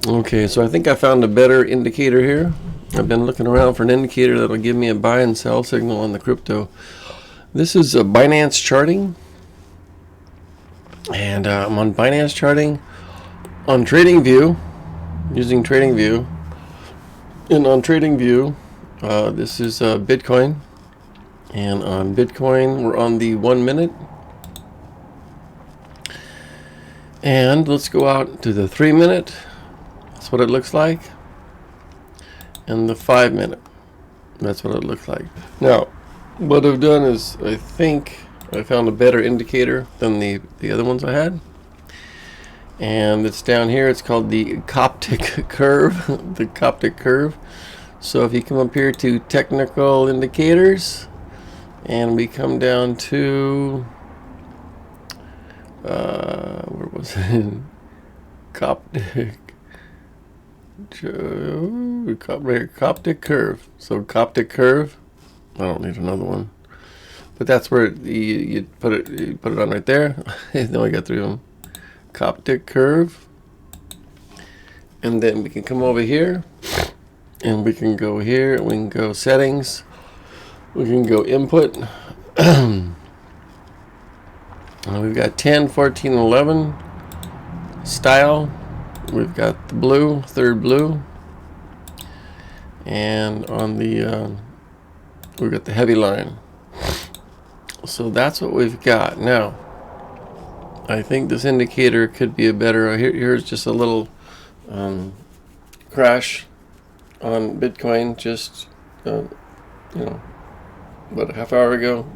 Okay, so I think I found a better indicator here. I've been looking around for an indicator that'll give me a buy and sell signal on the crypto. This is a Binance charting, and I'm on Binance charting on TradingView, using TradingView. And on TradingView, this is Bitcoin, and on Bitcoin we're on the 1 minute. And let's go out to the 3 minute. That's what it looks like. And the 5 minute. That's what it looks like. Now, what I've done is I think I found a better indicator than the other ones I had. And it's down here. It's called the Coptic curve. The Coptic curve. So if you come up here to technical indicators, and we come down to where was it? Coptic curve. So Coptic curve. I don't need another one, but that's where you put it. You put it on right there. Then we got three of them. Coptic curve, and then we can come over here, and we can go here. We can go settings. We can go input. We've got 10, 14, 11 style. We've got the blue, third blue, and on the we've got the heavy line. So that's what we've got now. I think this indicator could be a better. Here's just a little crash on Bitcoin, just about a half hour ago.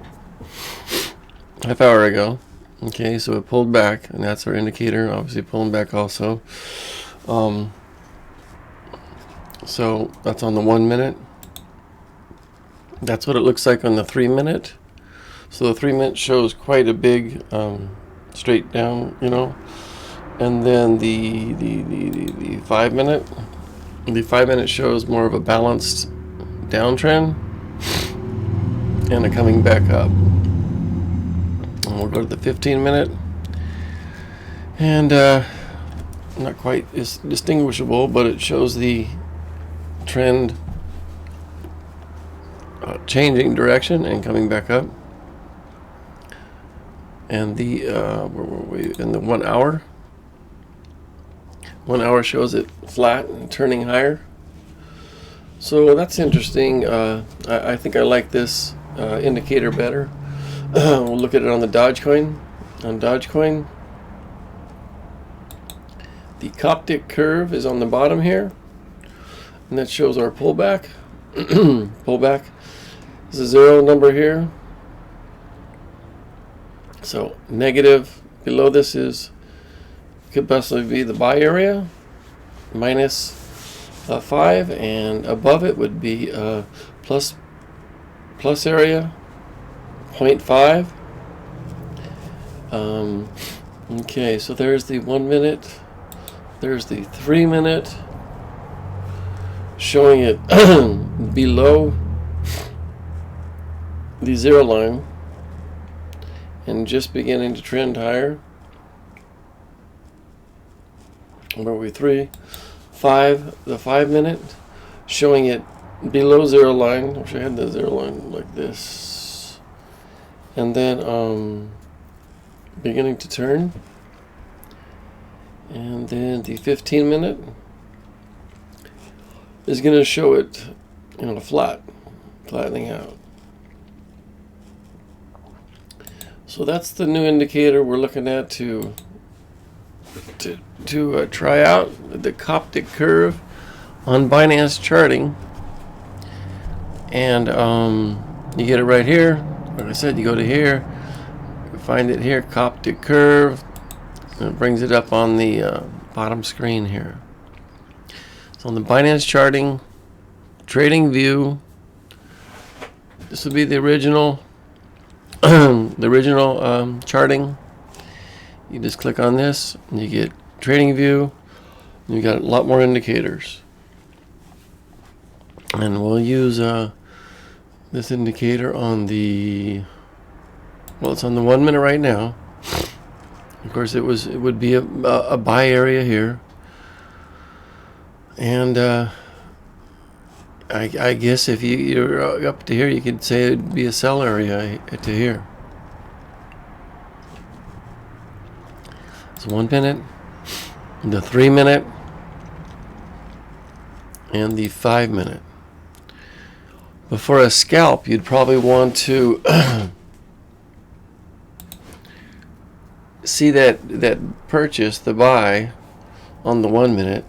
Okay, so it pulled back, and that's our indicator. Obviously pulling back also. So that's on the 1 minute. That's what it looks like on the 3 minute. So the 3 minute shows quite a big straight down, and then the 5 minute. The 5 minute shows more of a balanced downtrend and a coming back up. And we'll go to the 15 minute, and not quite as distinguishable, but it shows the trend changing direction and coming back up. And the where were we? In the 1 hour. 1 hour shows it flat and turning higher. So that's interesting. I think I like this indicator better. We'll look at it on the Dogecoin. On Dogecoin, the Coptic curve is on the bottom here, and that shows our pullback. Pullback. There's a zero number here. So negative below this could possibly be the buy area, minus 5, and above it would be plus area, 0.5. Okay, so there's the 1 minute. There's the 3 minute, showing it below the zero line and just beginning to trend higher. Where are we? 3, 5. The 5 minute, showing it below zero line. I wish I had the zero line like this. And then beginning to turn. And then the 15 minute is going to show it, flattening out. So that's the new indicator we're looking at to try out the Coptic curve on Binance charting. And you get it right here. Like I said, you go to here, you find it here, Coptic curve, and it brings it up on the bottom screen here. So on the Binance charting, TradingView, this would be the original charting. You just click on this, and you get TradingView, and you got a lot more indicators. And we'll use this indicator on it's on the 1 minute right now. Of course, it would be a buy area here. And I guess if you're up to here, you could say it'd be a sell area to here. It's 1 minute, the 3 minute, and the 5 minute. But for a scalp, you'd probably want to see that purchase, the buy, on the 1 minute.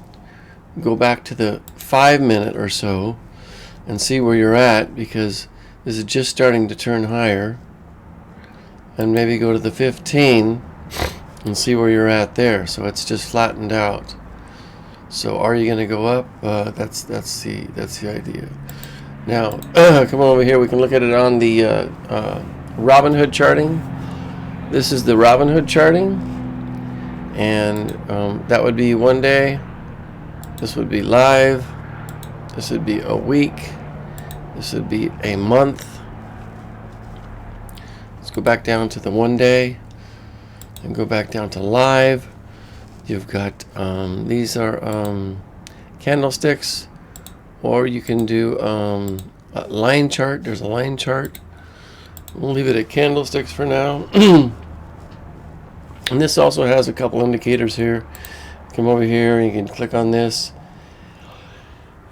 Go back to the 5 minute or so and see where you're at, because this is just starting to turn higher. And maybe go to the 15 and see where you're at there. So it's just flattened out. So are you going to go up? That's the idea. Now come over here. We can look at it on the Robinhood charting. This is the Robinhood charting, and that would be 1 day. This would be live. This would be a week. This would be a month. Let's go back down to the 1 day and go back down to live. You've got these are candlesticks, or you can do a line chart. There's a line chart. We'll leave it at candlesticks for now. And this also has a couple indicators here. Come over here and you can click on this.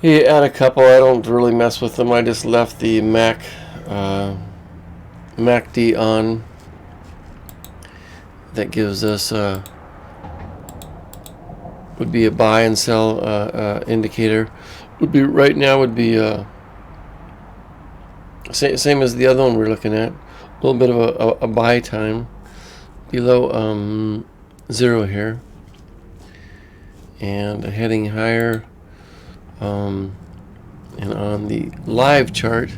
You add a couple. I don't really mess with them. I just left the MACD on. That gives us would be a buy and sell indicator. Would be right now would be same as the other one we're looking at. A little bit of a buy time below 0 here, and heading higher. And on the live chart,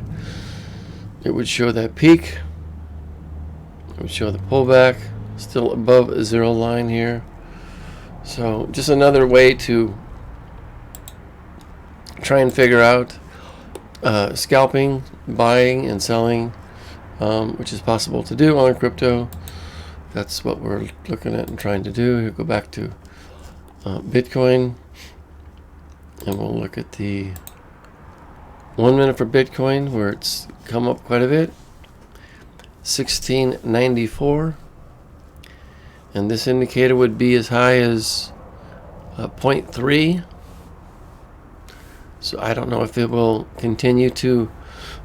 it would show that peak. It would show the pullback, still above a 0 line here. So just another way to try and figure out scalping, buying and selling, which is possible to do on crypto. That's what we're looking at and trying to do. Here, go back to Bitcoin, and we'll look at the 1 minute for Bitcoin, where it's come up quite a bit. 1694, and this indicator would be as high as 0.3. So I don't know if it will continue to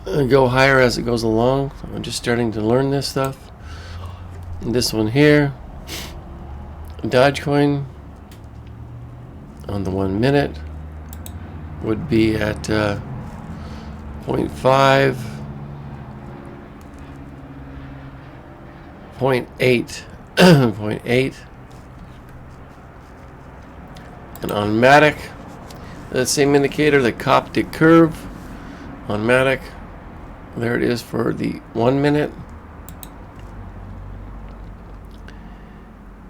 go higher as it goes along. I'm just starting to learn this stuff. And this one here, Dogecoin, on the 1 minute would be at 0.5, 0.8, 0.8. And on Matic, that same indicator, the Coptic curve on Matic, there it is for the 1 minute.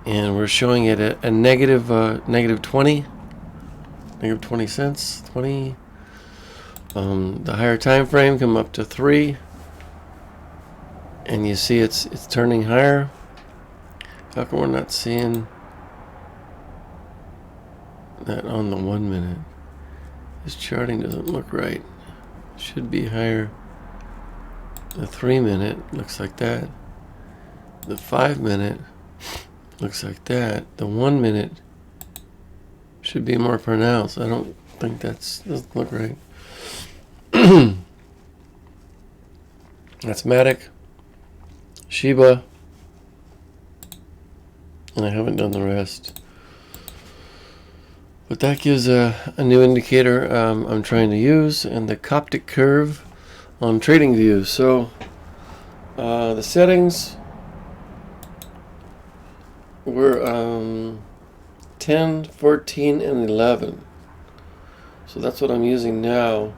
And we're showing it at a negative 20 cents. 20. The higher time frame come up to 3, and you see it's turning higher. How come we're not seeing that on the 1 minute? This charting doesn't look right. It should be higher. The 3 minute looks like that. The 5 minute looks like that. The 1 minute should be more pronounced. I don't think doesn't look right. That's Matic, Shiba, and I haven't done the rest. But that gives a new indicator I'm trying to use, and the Coptic curve on TradingView. So the settings were 10, 14, and 11. So that's what I'm using now.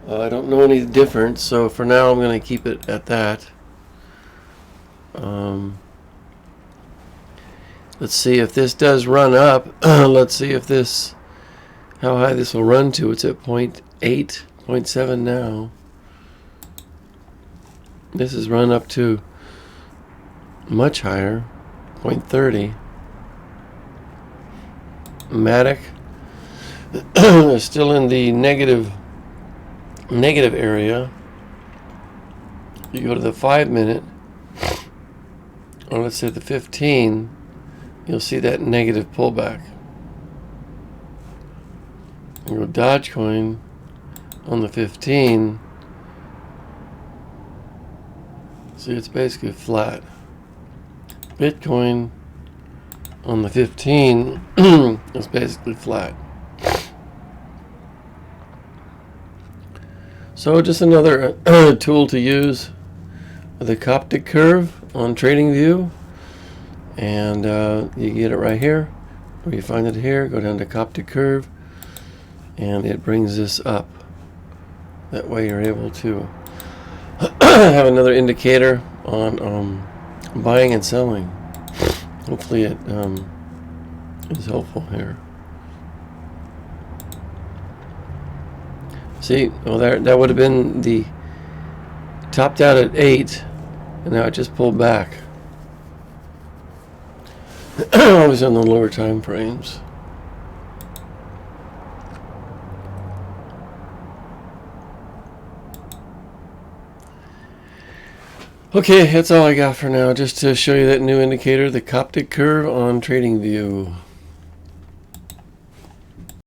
I don't know any difference, so for now I'm going to keep it at that. Let's see if this does run up. Let's see if how high this will run to. It's at 0.8, 0.7 now. This has run up to much higher, 0.30. Matic Still in the negative area. You go to the 5 minute, or let's say the 15, you'll see that negative pullback. You go Dogecoin on the 15, see it's basically flat. Bitcoin on the 15 is basically flat. So just another tool to use, the Coptic curve on TradingView, and you get it right here, or you find it here. Go down to Coptic curve, and it brings this up. That way you're able to have another indicator on buying and selling. Hopefully it is helpful here. See, well, that would have been the topped out at 8, and now it just pulled back. Always on the lower time frames. Okay, that's all I got for now. Just to show you that new indicator, the Coptic curve on TradingView.